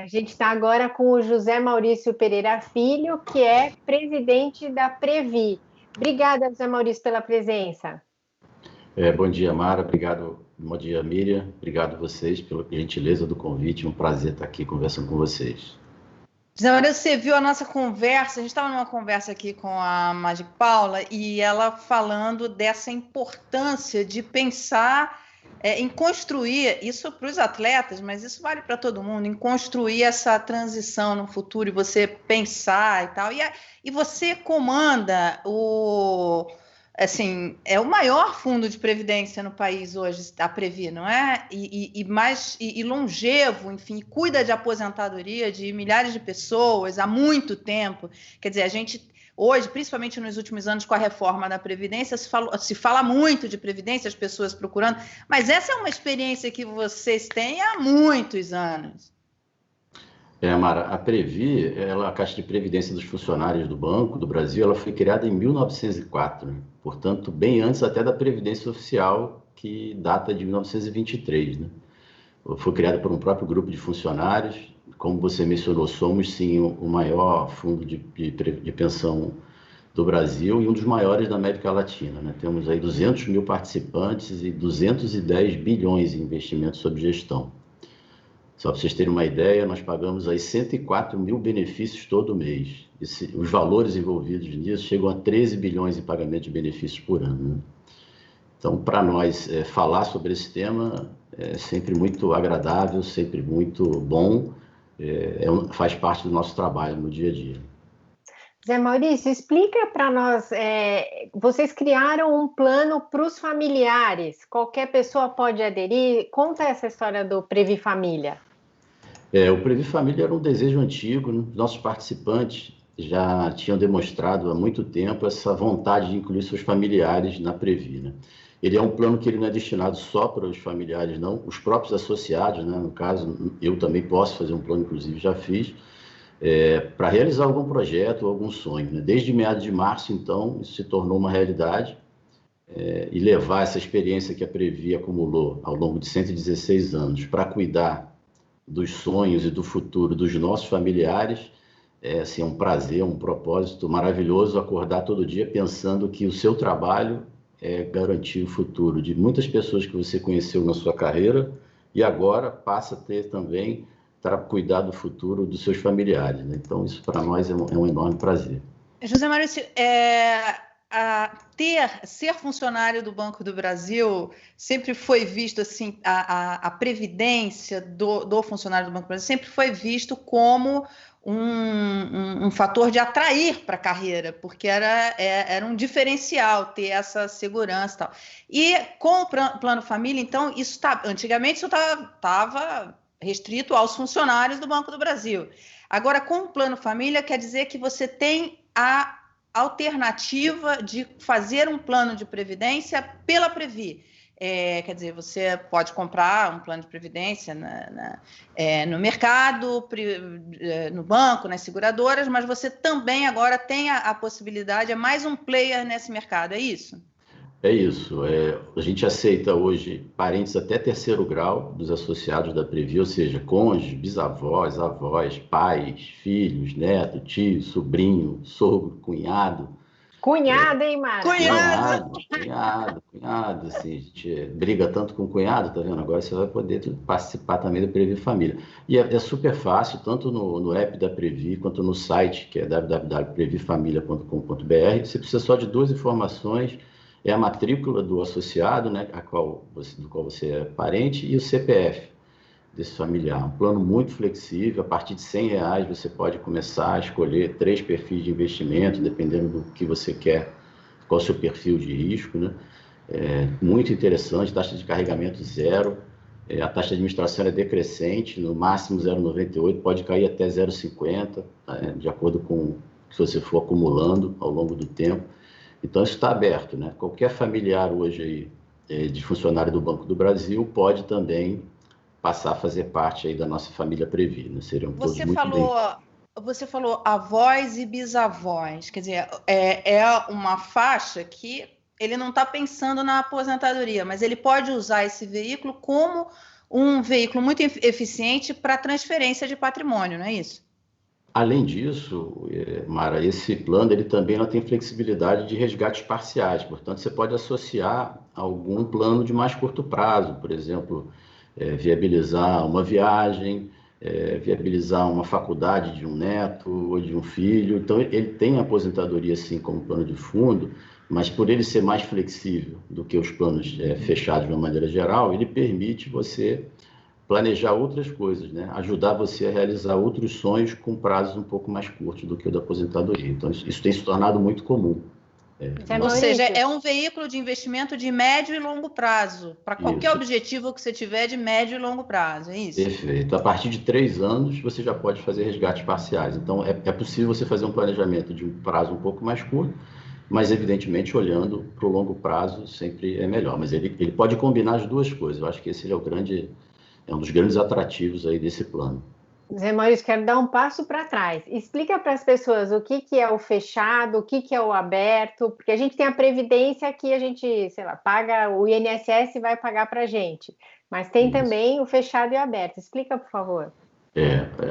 A gente está agora com o José Maurício Pereira Filho, que é presidente da Previ. Obrigada, José Maurício, pela presença. Bom dia, Mara. Obrigado. Bom dia, Miriam. Obrigado a vocês pela gentileza do convite. Um prazer estar aqui conversando com vocês. José Maurício, você viu a nossa conversa? A gente estava numa conversa aqui com a Magic Paula e ela falando dessa importância de pensar em construir, isso para os atletas, mas isso vale para todo mundo, em construir essa transição no futuro e você pensar e tal. E você comanda assim, é o maior fundo de previdência no país hoje, a Previ, não é? E longevo, enfim, cuida de aposentadoria de milhares de pessoas há muito tempo. Quer dizer, a gente hoje, principalmente nos últimos anos, com a reforma da Previdência, se fala muito de Previdência, as pessoas procurando, mas essa é uma experiência que vocês têm há muitos anos. Mara, a Previ, a Caixa de Previdência dos Funcionários do Banco do Brasil, ela foi criada em 1904, né? Portanto, bem antes até da Previdência Oficial, que data de 1923, né? Foi criada por um próprio grupo de funcionários. Como você mencionou, somos sim o maior fundo de pensão do Brasil e um dos maiores da América Latina, né? Temos aí 200 mil participantes e 210 bilhões em investimentos sob gestão. Só para vocês terem uma ideia, nós pagamos aí 104 mil benefícios todo mês. Os valores envolvidos nisso chegam a 13 bilhões em pagamento de benefícios por ano, né? Então, para nós, falar sobre esse tema é sempre muito agradável, sempre muito bom, faz parte do nosso trabalho no dia a dia. Zé Maurício, explica para nós, vocês criaram um plano para os familiares, qualquer pessoa pode aderir, conta essa história do Previ Família. O Previ Família era um desejo antigo, né? Nossos participantes já tinham demonstrado há muito tempo essa vontade de incluir seus familiares na Previ, né? Ele é um plano que ele não é destinado só para os familiares, não. Os próprios associados, né? No caso, eu também posso fazer um plano, inclusive já fiz, para realizar algum projeto ou algum sonho, né? Desde meados de março, então, isso se tornou uma realidade, e levar essa experiência que a Previ acumulou ao longo de 116 anos para cuidar dos sonhos e do futuro dos nossos familiares, assim, é um prazer, um propósito maravilhoso acordar todo dia pensando que o seu trabalho é garantir o futuro de muitas pessoas que você conheceu na sua carreira e agora passa a ter também para cuidar do futuro dos seus familiares, né? Então, isso para nós é um enorme prazer. José Maurício, ser funcionário do Banco do Brasil sempre foi visto assim, a previdência do funcionário do Banco do Brasil sempre foi visto como um fator de atrair para a carreira, porque era um diferencial ter essa segurança e tal. E com o Plano Família, então, antigamente isso estava restrito aos funcionários do Banco do Brasil. Agora, com o Plano Família, quer dizer que você tem a alternativa de fazer um plano de previdência pela Previ. Quer dizer, você pode comprar um plano de previdência no mercado, no banco, nas seguradoras, mas você também agora tem a possibilidade, é mais um player nesse mercado, é isso? É isso. A gente aceita hoje parentes até terceiro grau dos associados da Previ, ou seja, cônjuges, bisavós, avós, pais, filhos, neto, tio, sobrinho, sogro, cunhado. Cunhado, hein, Mara? Cunhado, assim, a gente briga tanto com o cunhado, tá vendo? Agora você vai poder participar também do Previ Família. E é super fácil, tanto no app da Previ, quanto no site, que é www.previfamilia.com.br. Você precisa só de duas informações, é a matrícula do associado, né, do qual você é parente, e o CPF desse familiar. Um plano muito flexível, a partir de R$100 você pode começar a escolher 3 perfis de investimento, dependendo do que você quer, qual é o seu perfil de risco, né? Muito interessante, taxa de carregamento zero, a taxa de administração é decrescente, no máximo 0,98, pode cair até 0,50, de acordo com o que você for acumulando ao longo do tempo. Então, isso está aberto, né? Qualquer familiar hoje aí, de funcionário do Banco do Brasil pode também passar a fazer parte aí da nossa família Previ, né? Seriam todos muito bem-vindos. Você falou avós e bisavós, quer dizer, é uma faixa que ele não está pensando na aposentadoria, mas ele pode usar esse veículo como um veículo muito eficiente para transferência de patrimônio, não é isso? Além disso, Mara, esse plano ele também não tem flexibilidade de resgates parciais, portanto, você pode associar algum plano de mais curto prazo, por exemplo, viabilizar uma viagem, viabilizar uma faculdade de um neto ou de um filho. Então, ele tem a aposentadoria, sim, como plano de fundo, mas por ele ser mais flexível do que os planos fechados de uma maneira geral, ele permite você planejar outras coisas, né? Ajudar você a realizar outros sonhos com prazos um pouco mais curtos do que o da aposentadoria. Então, isso tem se tornado muito comum. Ou seja, é um veículo de investimento de médio e longo prazo, para qualquer Isso. objetivo que você tiver de médio e longo prazo, é isso? Perfeito. A partir de 3 anos, você já pode fazer resgates parciais. Então, é possível você fazer um planejamento de um prazo um pouco mais curto, mas, evidentemente, olhando para o longo prazo, sempre é melhor. Mas ele pode combinar as duas coisas. Eu acho que esse é um dos grandes atrativos aí desse plano. Zé Maurício, quero dar um passo para trás. Explica para as pessoas o que é o fechado, o que é o aberto, porque a gente tem a previdência que a gente, sei lá, paga, o INSS vai pagar para a gente, mas tem também o fechado e o aberto. Explica, por favor.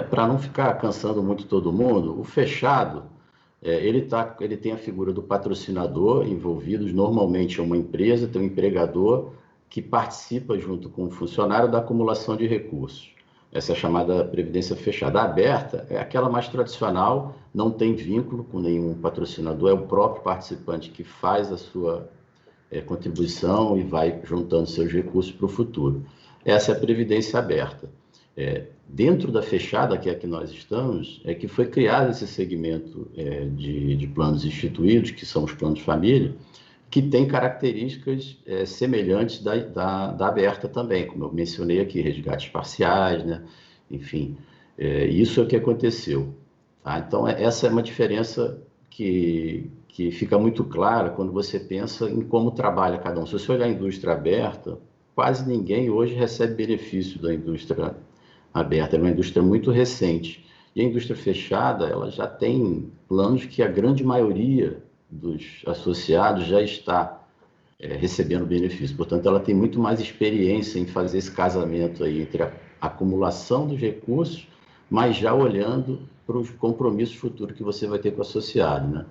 Para não ficar cansando muito todo mundo, o fechado, ele tem a figura do patrocinador envolvido, normalmente é uma empresa, tem um empregador que participa junto com o funcionário da acumulação de recursos. Essa é a chamada previdência fechada. A aberta é aquela mais tradicional, não tem vínculo com nenhum patrocinador, é o próprio participante que faz a sua contribuição e vai juntando seus recursos para o futuro. Essa é a previdência aberta. Dentro da fechada, que é a que nós estamos, é que foi criado esse segmento de planos instituídos, que são os planos de família, que tem características semelhantes da aberta também, como eu mencionei aqui, resgates parciais, né? Enfim, isso é o que aconteceu. Tá? Então, essa é uma diferença que fica muito clara quando você pensa em como trabalha cada um. Se você olhar a indústria aberta, quase ninguém hoje recebe benefício da indústria aberta, é uma indústria muito recente. E a indústria fechada, ela já tem planos que a grande maioria dos associados já está recebendo benefício. Portanto, ela tem muito mais experiência em fazer esse casamento aí entre a acumulação dos recursos, mas já olhando para os compromissos futuros que você vai ter com o associado, né?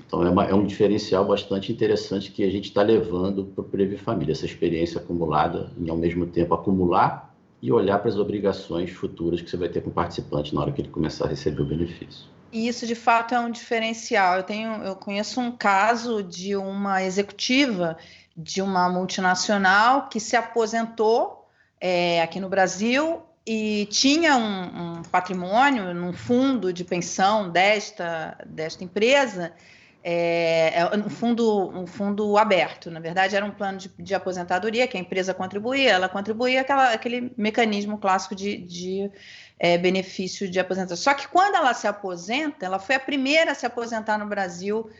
Então, é um diferencial bastante interessante que a gente está levando para o Previ Família, essa experiência acumulada em, ao mesmo tempo, acumular e olhar para as obrigações futuras que você vai ter com o participante na hora que ele começar a receber o benefício. E isso, de fato, é um diferencial. Eu conheço um caso de uma executiva de uma multinacional que se aposentou aqui no Brasil e tinha um patrimônio num fundo de pensão desta empresa, um fundo aberto. Na verdade, era um plano de aposentadoria que a empresa contribuía, ela contribuía aquele mecanismo clássico de benefício de aposentadoria. Só que quando ela se aposenta, ela foi a primeira a se aposentar no Brasil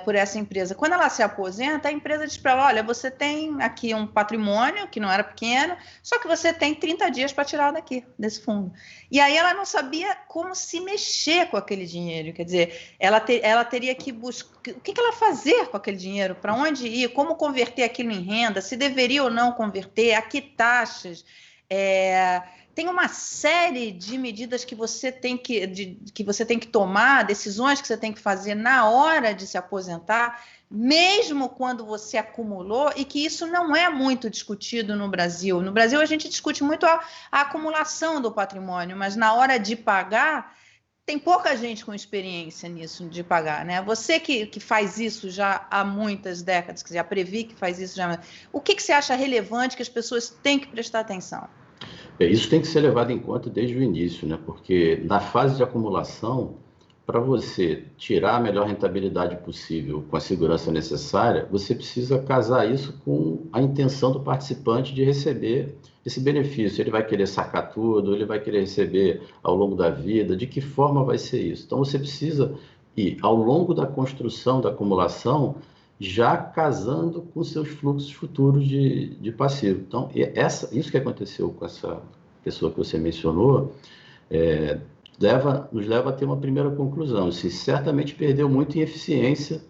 por essa empresa. Quando ela se aposenta, a empresa diz para ela, olha, você tem aqui um patrimônio que não era pequeno, só que você tem 30 dias para tirar desse fundo. E aí ela não sabia como se mexer com aquele dinheiro, quer dizer, ela teria que buscar, o que ela fazer com aquele dinheiro, para onde ir, como converter aquilo em renda, se deveria ou não converter, a que taxas, tem uma série de medidas que você tem que tomar, decisões que você tem que fazer na hora de se aposentar, mesmo quando você acumulou, e que isso não é muito discutido no Brasil. No Brasil, a gente discute muito a acumulação do patrimônio, mas na hora de pagar, tem pouca gente com experiência nisso, de pagar, né? Você que faz isso já há muitas décadas, quer dizer, a Previ que faz isso já... O que você acha relevante que as pessoas têm que prestar atenção? Isso tem que ser levado em conta desde o início, né? Porque na fase de acumulação, para você tirar a melhor rentabilidade possível com a segurança necessária, você precisa casar isso com a intenção do participante de receber esse benefício. Ele vai querer sacar tudo, ele vai querer receber ao longo da vida, de que forma vai ser isso? Então, você precisa ir, ao longo da construção da acumulação, já casando com seus fluxos futuros de passivo. Então, isso que aconteceu com essa pessoa que você mencionou, nos leva a ter uma primeira conclusão. Se certamente perdeu muito em eficiência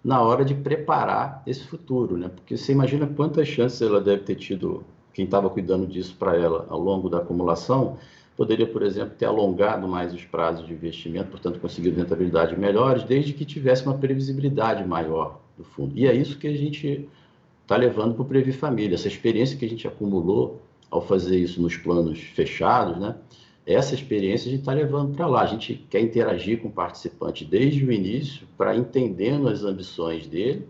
na hora de preparar esse futuro, né? Porque você imagina quantas chances ela deve ter tido quem estava cuidando disso para ela ao longo da acumulação poderia, por exemplo, ter alongado mais os prazos de investimento, portanto, conseguido rentabilidade melhores, desde que tivesse uma previsibilidade maior do fundo. E é isso que a gente está levando para o Previ Família. Essa experiência que a gente acumulou ao fazer isso nos planos fechados, né? Essa experiência a gente está levando para lá. A gente quer interagir com o participante desde o início, para entendendo as ambições dele,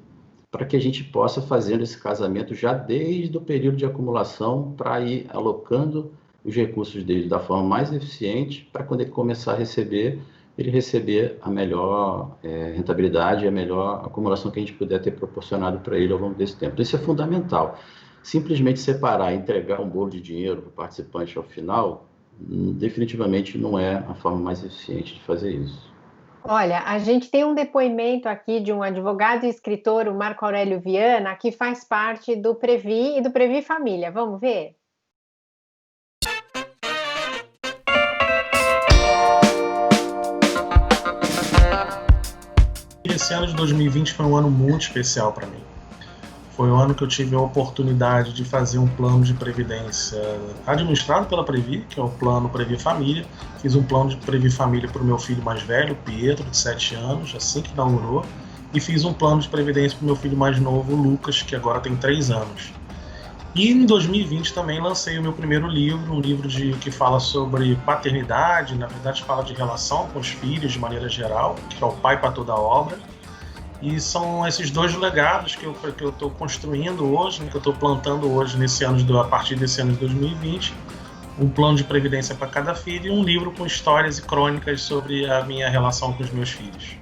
para que a gente possa fazer esse casamento já desde o período de acumulação, para ir alocando os recursos dele da forma mais eficiente, para quando ele começar a receber, ele receber a melhor rentabilidade e a melhor acumulação que a gente puder ter proporcionado para ele ao longo desse tempo. Então, isso é fundamental. Simplesmente separar e entregar um bolo de dinheiro para o participante ao final, definitivamente não é a forma mais eficiente de fazer isso. Olha, a gente tem um depoimento aqui de um advogado e escritor, o Marco Aurélio Viana, que faz parte do Previ e do Previ Família. Vamos ver? Esse ano de 2020 foi um ano muito especial para mim. Foi o ano que eu tive a oportunidade de fazer um plano de previdência administrado pela Previ, que é o plano Previ Família. Fiz um plano de Previ Família para o meu filho mais velho, Pietro, de 7 anos, assim que inaugurou. E fiz um plano de previdência para o meu filho mais novo, Lucas, que agora tem 3 anos. E em 2020 também lancei o meu primeiro livro, um livro que fala sobre paternidade, na verdade fala de relação com os filhos de maneira geral, que é o Pai para Toda a Obra. E são esses 2 legados que eu estou construindo hoje, né, que eu estou plantando hoje a partir desse ano de 2020, um plano de previdência para cada filho e um livro com histórias e crônicas sobre a minha relação com os meus filhos.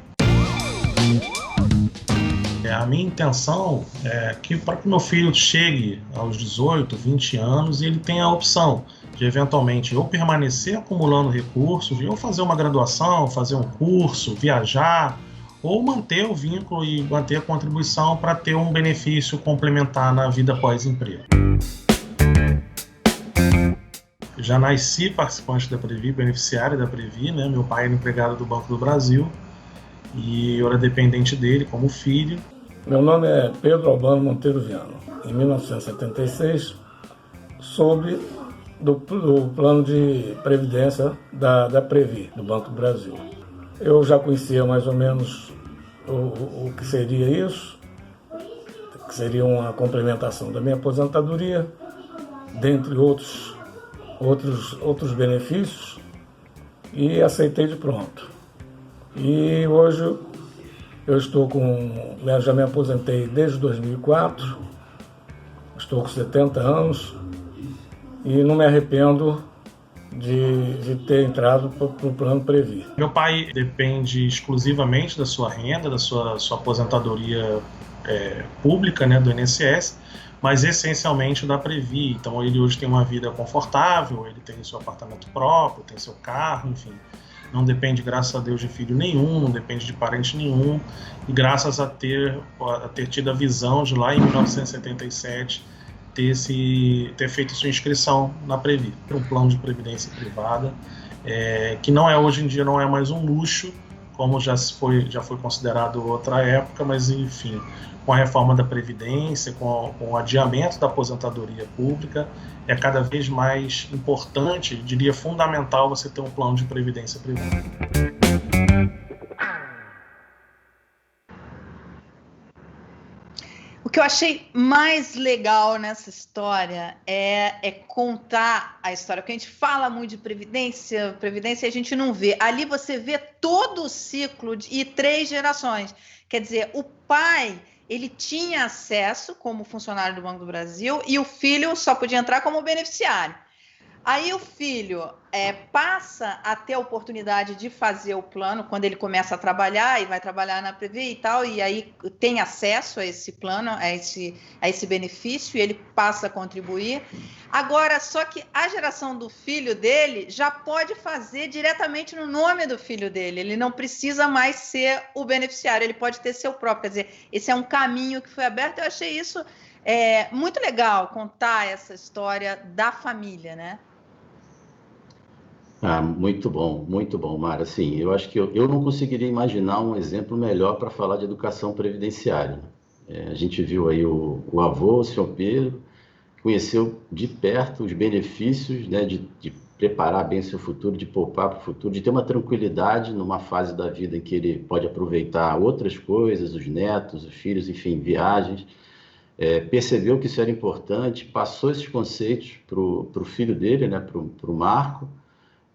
A minha intenção é que para que meu filho chegue aos 18, 20 anos e ele tenha a opção de eventualmente ou permanecer acumulando recursos, ou fazer uma graduação, fazer um curso, viajar, ou manter o vínculo e manter a contribuição para ter um benefício complementar na vida pós-emprego. Eu já nasci participante da Previ, beneficiário da Previ, né? Meu pai era empregado do Banco do Brasil e eu era dependente dele como filho. Meu nome é Pedro Albano Monteiro Viana. Em 1976, soube do plano de previdência da Previ, do Banco do Brasil. Eu já conhecia mais ou menos o que seria isso, que seria uma complementação da minha aposentadoria, dentre outros benefícios, e aceitei de pronto. E hoje eu já me aposentei desde 2004, estou com 70 anos e não me arrependo de ter entrado para o plano Previ. Meu pai depende exclusivamente da sua renda, da sua aposentadoria pública, né, do INSS, mas essencialmente da Previ. Então ele hoje tem uma vida confortável, ele tem seu apartamento próprio, tem seu carro, enfim. Não depende, graças a Deus, de filho nenhum, não depende de parente nenhum. E graças a ter tido a visão de lá em 1977, ter feito sua inscrição na Previ, um plano de previdência privada, que hoje em dia não é mais um luxo, como já foi considerado outra época, mas enfim, com a reforma da Previdência, com o adiamento da aposentadoria pública, é cada vez mais importante, diria fundamental, você ter um plano de previdência privada. O que eu achei mais legal nessa história é contar a história, porque a gente fala muito de previdência a gente não vê. Ali você vê todo o ciclo e 3 gerações. Quer dizer, o pai, ele tinha acesso como funcionário do Banco do Brasil e o filho só podia entrar como beneficiário. Aí o filho passa a ter a oportunidade de fazer o plano quando ele começa a trabalhar e vai trabalhar na Previ e tal, e aí tem acesso a esse plano, a esse benefício, e ele passa a contribuir. Agora, só que a geração do filho dele já pode fazer diretamente no nome do filho dele, ele não precisa mais ser o beneficiário, ele pode ter seu próprio, quer dizer, esse é um caminho que foi aberto. Eu achei isso muito legal, contar essa história da família, né? Muito bom, Mara. Assim, eu acho que eu não conseguiria imaginar um exemplo melhor para falar de educação previdenciária. A gente viu aí o avô, o senhor Pedro, conheceu de perto os benefícios, né, de preparar bem seu futuro, de poupar para o futuro, de ter uma tranquilidade numa fase da vida em que ele pode aproveitar outras coisas, os netos, os filhos, enfim, viagens. Percebeu que isso era importante, passou esses conceitos para o filho dele, né, para o Marco,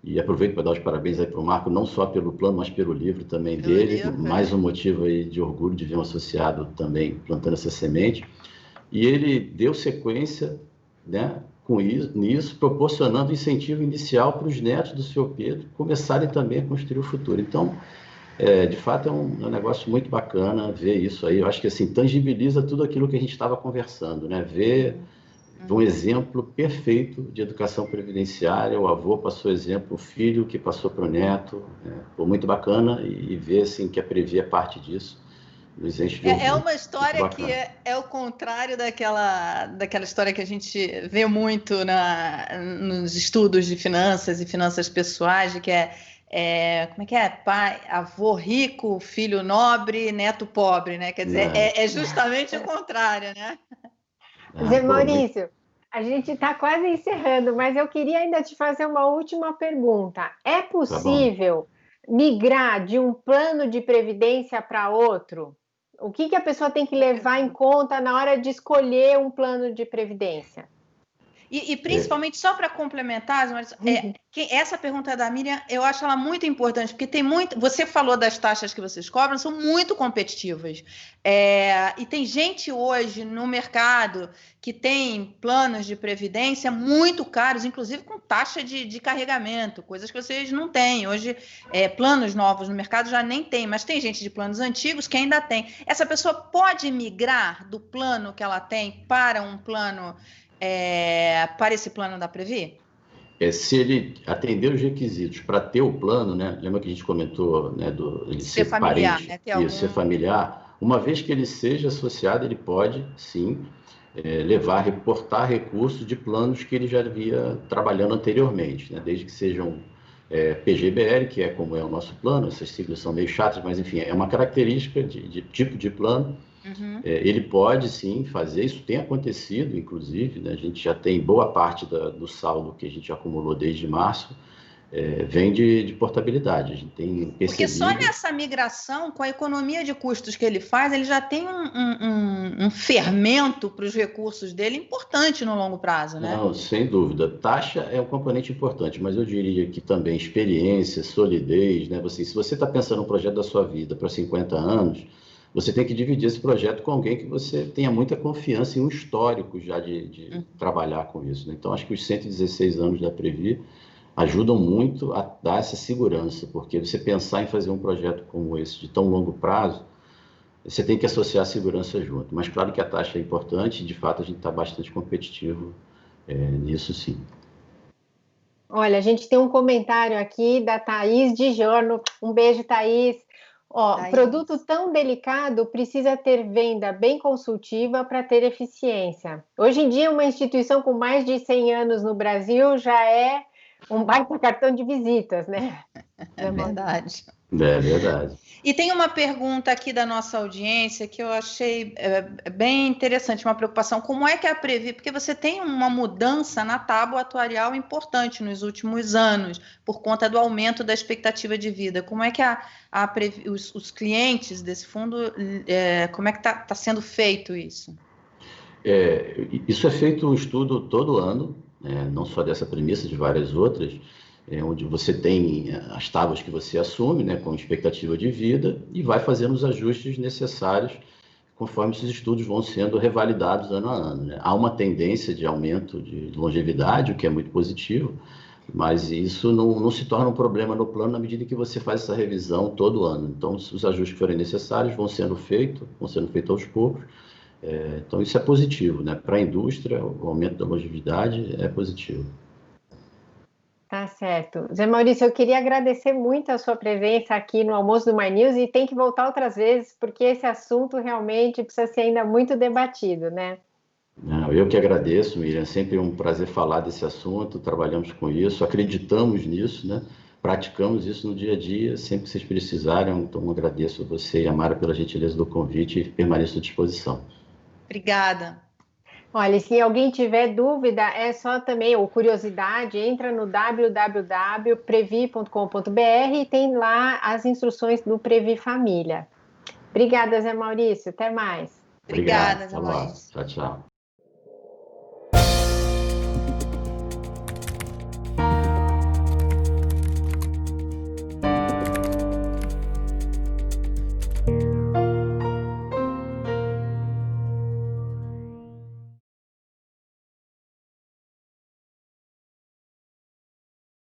e aproveito para dar os parabéns aí para o Marco, não só pelo plano, mas pelo livro também dele, mais um motivo aí de orgulho de ver um associado também plantando essa semente. E ele deu sequência, né, com isso, nisso, proporcionando incentivo inicial para os netos do senhor Pedro começarem também a construir o futuro. Então, de fato, é um negócio muito bacana ver isso aí. Eu acho que assim, tangibiliza tudo aquilo que a gente estava conversando, né? Ver um exemplo perfeito de educação previdenciária, o avô passou exemplo, o filho que passou para o neto, foi muito bacana, e ver assim, que a Previ é parte disso. É uma história que é o contrário daquela história que a gente vê muito nos estudos de finanças e finanças pessoais, de que como é que é? Pai, avô rico, filho nobre, neto pobre, né? Quer dizer, é justamente o contrário, né? Zé Maurício, a gente está quase encerrando, mas eu queria ainda te fazer uma última pergunta. É possível migrar de um plano de previdência para outro? O que a pessoa tem que levar em conta na hora de escolher um plano de previdência? E principalmente, só para complementar, essa pergunta da Miriam, eu acho ela muito importante, porque tem muito... Você falou das taxas que vocês cobram, são muito competitivas. E tem gente hoje no mercado que tem planos de previdência muito caros, inclusive com taxa de carregamento, coisas que vocês não têm. Hoje, planos novos no mercado já nem tem, mas tem gente de planos antigos que ainda tem. Essa pessoa pode migrar do plano que ela tem para um plano... para esse plano da Previ? Se ele atender os requisitos para ter o plano, né? Lembra que a gente comentou, né, ele ser familiar, parente, né? Ser familiar. Uma vez que ele seja associado, ele pode, sim, reportar recursos de planos que ele já havia trabalhando anteriormente, né? Desde que sejam PGBL, que é como é o nosso plano. Essas siglas são meio chatas, mas enfim, é uma característica de tipo de plano. Uhum. Ele pode, sim, fazer. Isso tem acontecido, inclusive, né? A gente já tem boa parte do saldo que a gente acumulou desde março, vem de portabilidade. A gente tem percebido... Porque só nessa migração, com a economia de custos que ele faz, ele já tem um fermento para os recursos dele importante no longo prazo, né? Não, sem dúvida. Taxa é um componente importante, mas eu diria que também experiência, solidez, né? Se você está pensando no projeto da sua vida para 50 anos... Você tem que dividir esse projeto com alguém que você tenha muita confiança e um histórico já de trabalhar com isso, né? Então, acho que os 116 anos da Previ ajudam muito a dar essa segurança, porque você pensar em fazer um projeto como esse de tão longo prazo, você tem que associar a segurança junto. Mas, claro que a taxa é importante e, de fato, a gente está bastante competitivo nisso, sim. Olha, a gente tem um comentário aqui da Thaís de Jorno. Um beijo, Thaís. Produto tão delicado precisa ter venda bem consultiva para ter eficiência. Hoje em dia, uma instituição com mais de 100 anos no Brasil já é um baita cartão de visitas, né? É verdade. É verdade. E tem uma pergunta aqui da nossa audiência que eu achei bem interessante, uma preocupação. Como é que a Previ... Porque você tem uma mudança na tábua atuarial importante nos últimos anos, por conta do aumento da expectativa de vida. Como é que a Previ, os clientes desse fundo, como é que está sendo feito isso? Isso é feito um estudo todo ano, não só dessa premissa, de várias outras, onde você tem as tábuas que você assume, né, com expectativa de vida, e vai fazendo os ajustes necessários conforme esses estudos vão sendo revalidados ano a ano, né? Há uma tendência de aumento de longevidade, o que é muito positivo, mas isso não se torna um problema no plano na medida que você faz essa revisão todo ano. Então, os ajustes que forem necessários vão sendo feitos aos poucos. Então, isso é positivo, né? Para a indústria, o aumento da longevidade é positivo. Tá certo. Zé Maurício, eu queria agradecer muito a sua presença aqui no Almoço do My News e tem que voltar outras vezes, porque esse assunto realmente precisa ser ainda muito debatido, né? Eu que agradeço, Miriam. É sempre um prazer falar desse assunto, trabalhamos com isso, acreditamos nisso, né? Praticamos isso no dia a dia, sempre que vocês precisarem. Então, agradeço a você e a Mara pela gentileza do convite e permaneço à disposição. Obrigada. Olha, se alguém tiver dúvida, é só também, ou curiosidade, entra no www.previ.com.br e tem lá as instruções do Previ Família. Obrigada, Zé Maurício. Até mais. Obrigada, Obrigado. Até mais. Tchau, tchau.